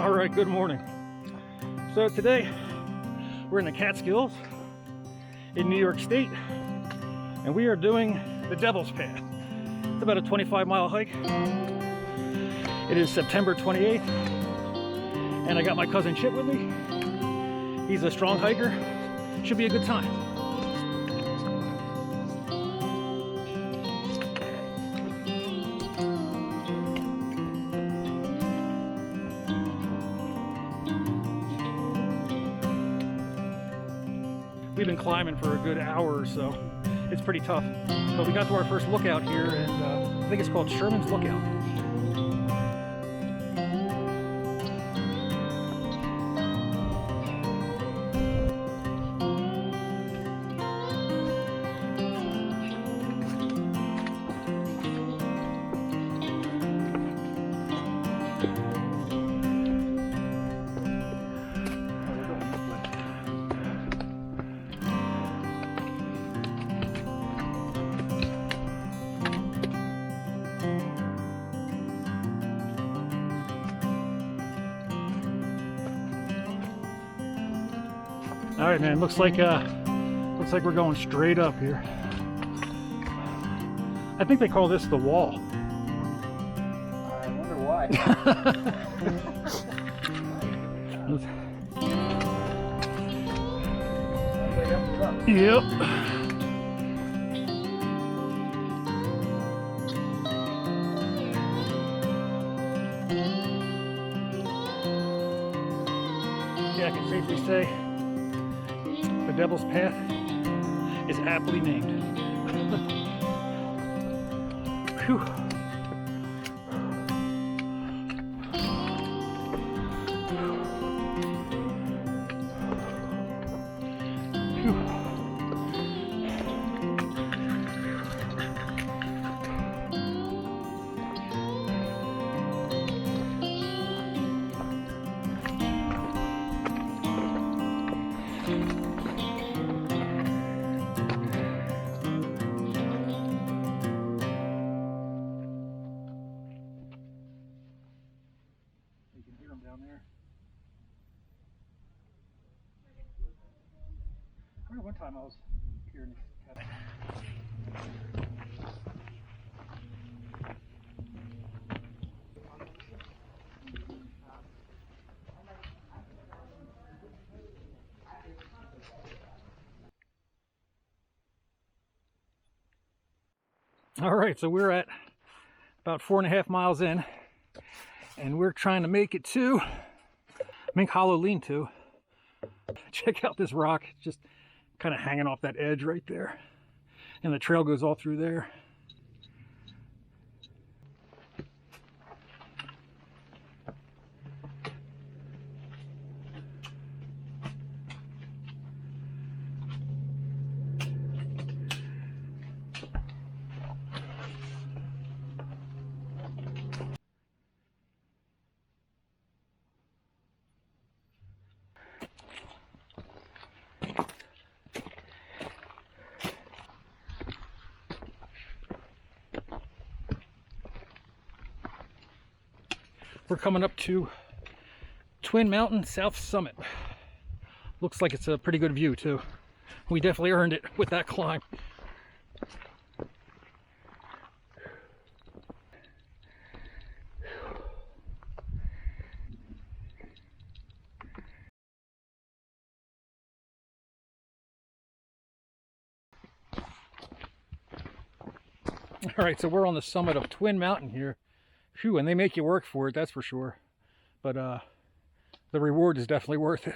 All right, good morning. So today we're in the Catskills in New York State, and we are doing the Devil's Path. It's about a 25-mile hike. It is September 28th, and I got my cousin Chip with me. He's a strong hiker. Should be a good time. We've been climbing for a good hour or so. It's pretty tough. But we got to our first lookout here, and I think it's called Sherman's Lookout. All right, man. Looks like we're going straight up here. I think they call this the wall. I wonder why. Yep. Yeah, I can safely say the Devil's Path is aptly named. Phew. Phew. Down there. I remember one time I was here in Catskill. All right, so we're at about 4.5 miles in, and we're trying to make it to Mink Hollow Lean-To. Check out this rock, it's just kind of hanging off that edge right there. And the trail goes all through there. We're coming up to Twin Mountain South Summit. Looks like it's a pretty good view too. We definitely earned it with that climb. All right, so we're on the summit of Twin Mountain here. Phew, and they make you work for it, that's for sure. But the reward is definitely worth it.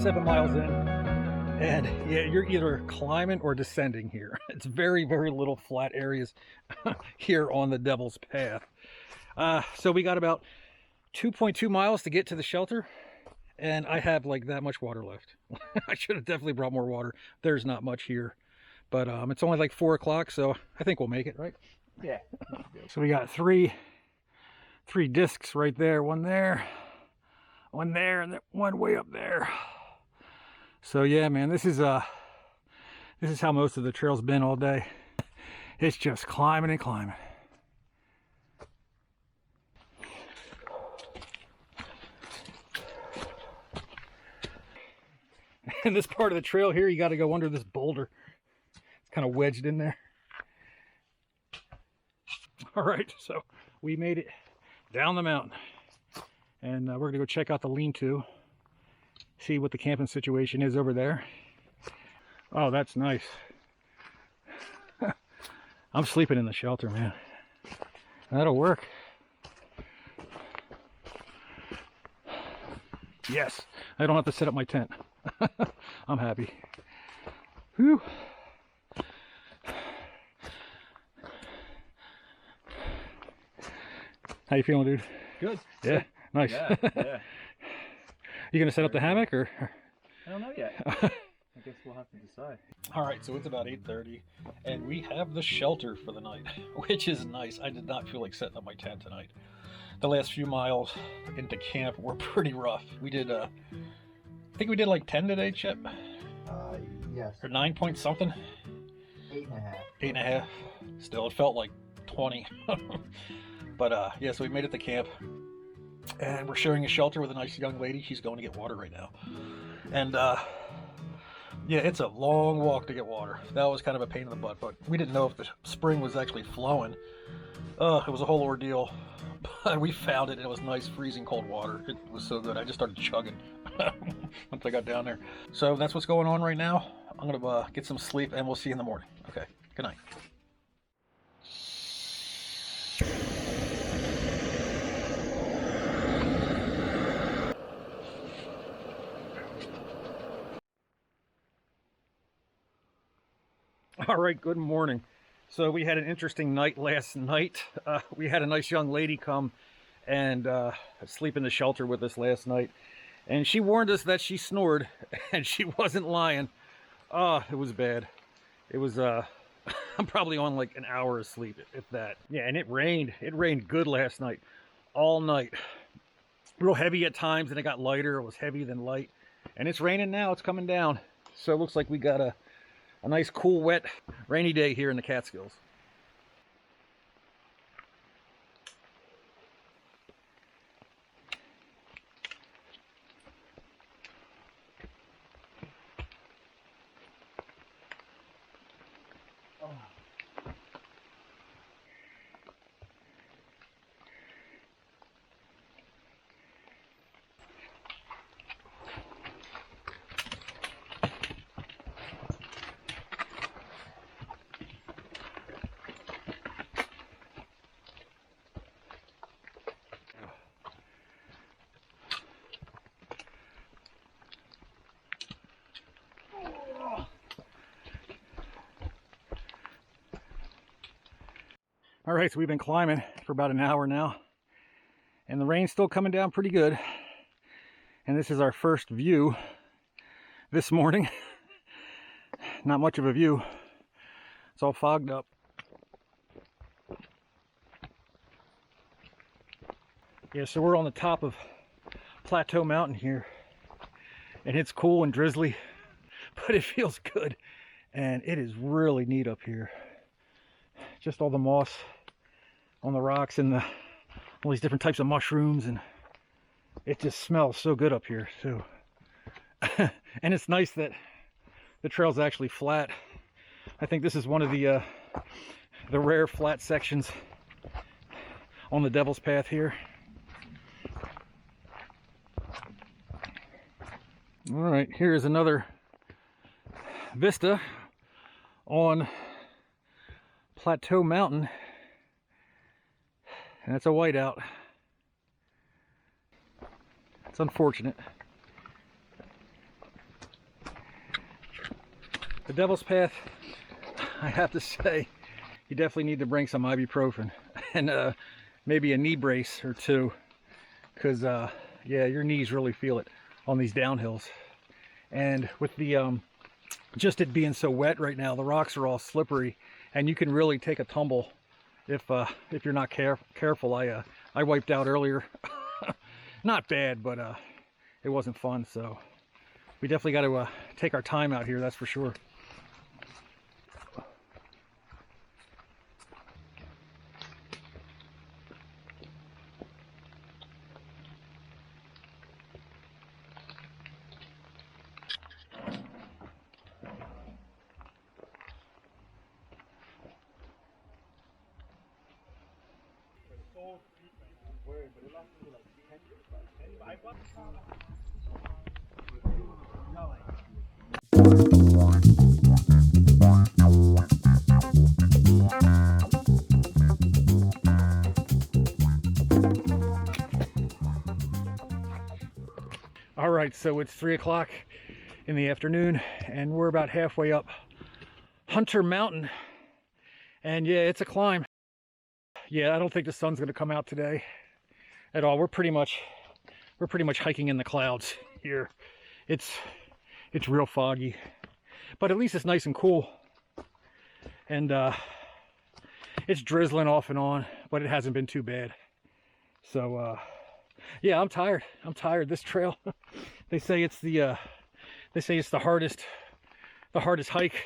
7 miles in, and yeah, you're either climbing or descending here. It's very, very little flat areas here on the Devil's Path. So we got about 2.2 miles to get to the shelter, and I have like that much water left. I should have definitely brought more water. There's not much here, but it's only like 4 o'clock, so I think we'll make it, right? Yeah. So we got three discs right there, one there, and then one way up there. So yeah, man, this is how most of the trail's been all day. It's just climbing and climbing. In this part of the trail here, you got to go under this boulder. It's kind of wedged in there. All right, so we made it down the mountain, and we're gonna go check out the lean-to, see what the camping situation is over there. Oh, that's nice. I'm sleeping in the shelter, man. That'll work. Yes, I don't have to set up my tent. I'm happy. Whew. How you feeling, dude? Good. Yeah, nice. Yeah, yeah. You gonna set up the hammock, or? I don't know yet. I guess we'll have to decide. All right, so it's about 8:30, and we have the shelter for the night, which is nice. I did not feel like setting up my tent tonight. The last few miles into camp were pretty rough. We did, I think we did like 10 today, Chip? Yes. Or 9 point something? 8.5. 8.5. Still, it felt like 20. But yeah, so we made it to camp, and we're sharing a shelter with a nice young lady. She's going to get water right now. And yeah, it's a long walk to get water. That was kind of a pain in the butt, but we didn't know if the spring was actually flowing. It was a whole ordeal, but we found it, and it was nice, freezing cold water. It was so good. I just started chugging once I got down there. So that's what's going on right now. I'm gonna get some sleep, and we'll see you in the morning. Okay, good night. All right, good morning. So we had an interesting night last night. We had a nice young lady come and sleep in the shelter with us last night. And she warned us that she snored, and she wasn't lying. Oh, it was bad. It was, I'm probably on like an hour of sleep, if that. Yeah, and it rained. It rained good last night, all night. Real heavy at times, and it got lighter. It was heavy then light. And it's raining now, it's coming down. So it looks like we got a nice, cool, wet, rainy day here in the Catskills. All right, so we've been climbing for about an hour now, and the rain's still coming down pretty good. And this is our first view this morning. Not much of a view. It's all fogged up. Yeah, so we're on the top of Plateau Mountain here, and it's cool and drizzly, but it feels good, and it is really neat up here. Just all the moss on the rocks and all these different types of mushrooms, and it just smells so good up here. So and it's nice that the trail's actually flat. I think this is one of the rare flat sections on the Devil's Path here. All right, here is another vista on Plateau Mountain, and it's a whiteout. It's unfortunate. The Devil's Path, I have to say, you definitely need to bring some ibuprofen and maybe a knee brace or two, because yeah, your knees really feel it on these downhills. And with the just it being so wet right now, the rocks are all slippery, and you can really take a tumble if you're not careful. I wiped out earlier. Not bad, but it wasn't fun. So we definitely got to take our time out here, that's for sure. All right, so it's 3 o'clock in the afternoon and we're about halfway up Hunter Mountain, and yeah, it's a climb. Yeah, I don't think the sun's going to come out today at all. We're pretty much hiking in the clouds here. It's real foggy, but at least it's nice and cool, and it's drizzling off and on, but it hasn't been too bad. So yeah, I'm tired. This trail, they say it's the hardest hike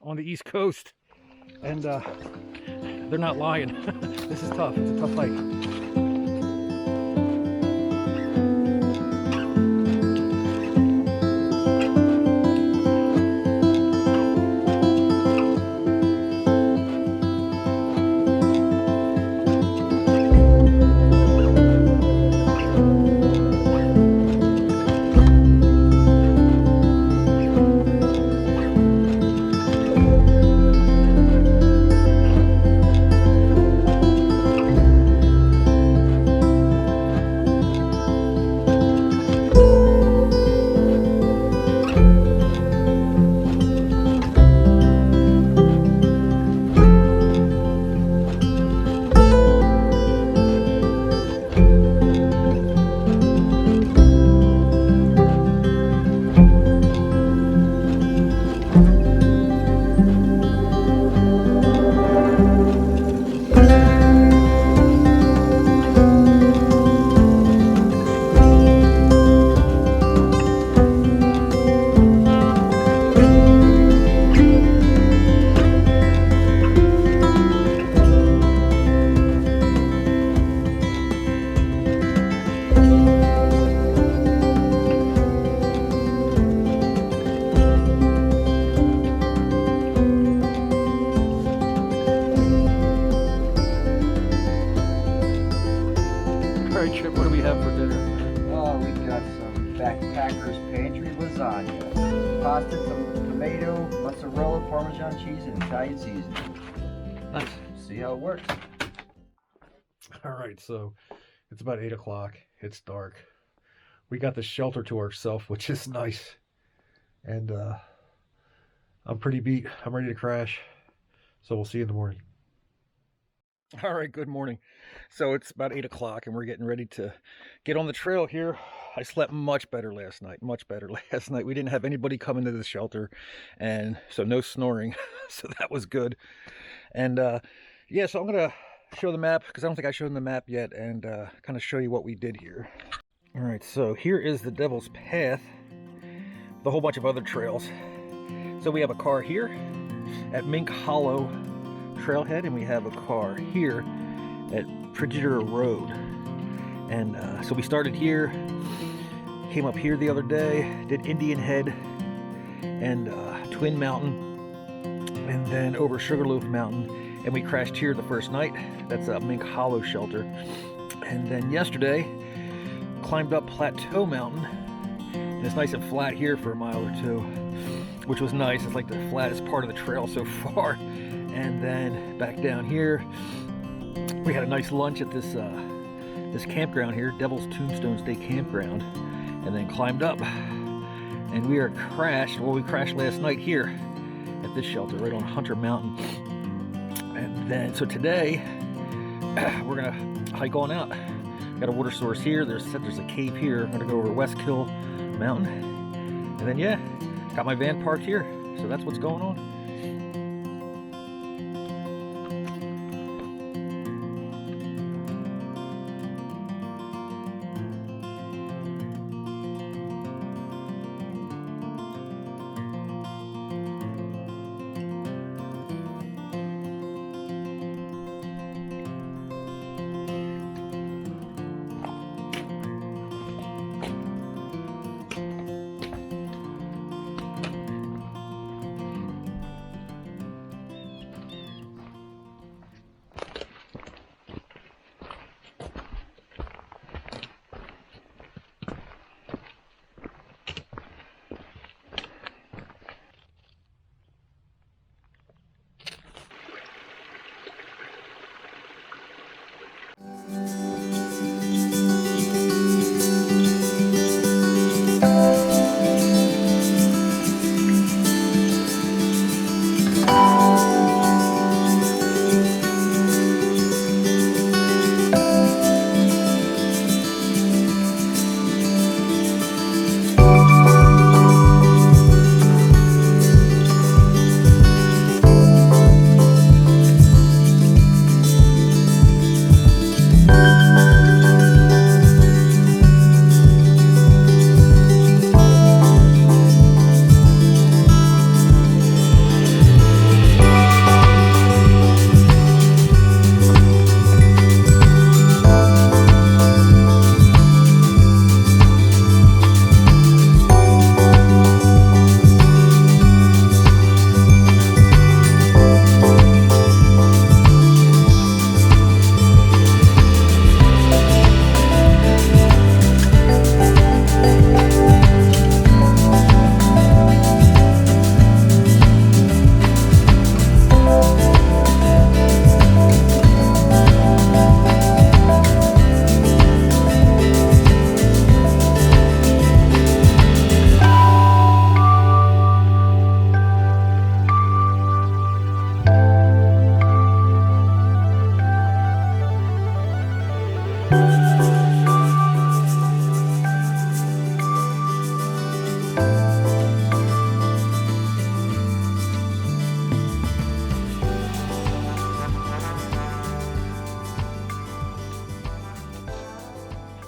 on the East Coast, and they're not lying. This is tough. It's a tough hike. Chip, what do we have for dinner? Oh, we got some Backpackers Pantry lasagna, pasta, tomato, mozzarella, Parmesan cheese, and Italian seasoning. Nice. See how it works. All right, so it's about 8 o'clock. It's dark. We got the shelter to ourselves, which is nice. And I'm pretty beat. I'm ready to crash. So we'll see you in the morning. All right, good morning. So it's about 8 o'clock and we're getting ready to get on the trail here. I slept much better last night, We didn't have anybody come into the shelter, and so no snoring. So that was good. And yeah, so I'm going to show the map, because I don't think I showed the map yet, and kind of show you what we did here. All right, so here is the Devil's Path, with a whole bunch of other trails. So we have a car here at Mink Hollow Trailhead, and we have a car here at Predator Road. And so we started here, came up here the other day, did Indian Head and Twin Mountain, and then over Sugarloaf Mountain, and we crashed here the first night. That's a Mink Hollow shelter. And then yesterday climbed up Plateau Mountain, and it's nice and flat here for a mile or two, which was nice. It's like the flattest part of the trail so far. And then back down here, we had a nice lunch at this this campground here, Devil's Tombstone State Campground, and then climbed up, and we are crashed. Well, we crashed last night here at this shelter right on Hunter Mountain. And then, so today, we're gonna hike on out. Got a water source here. There's a cave here. I'm gonna go over Westkill Mountain. And then, yeah, got my van parked here. So that's what's going on.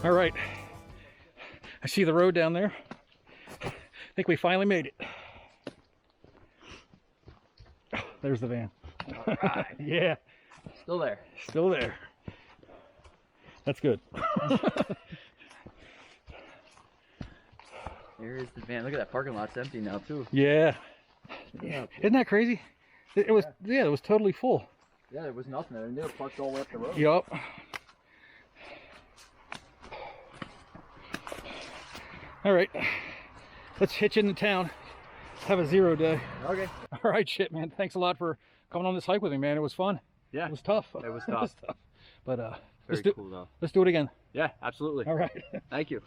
All right, I see the road down there. I think we finally made it. Oh, there's the van. All right. Yeah. Still there. Still there. That's good. There is the van. Look at that parking lot's empty now too. Yeah. Yeah. Isn't that crazy? It was, yeah, it was totally full. Yeah, there was nothing there. And they were parked all the way up the road. Yup. All right, let's hitch into town. Have a 0 day. Okay. All right, shit, man. Thanks a lot for coming on this hike with me, man. It was fun. Yeah. It was tough. It was It tough. was tough. But Very cool though. let's do it again. Yeah, absolutely. All right. Thank you.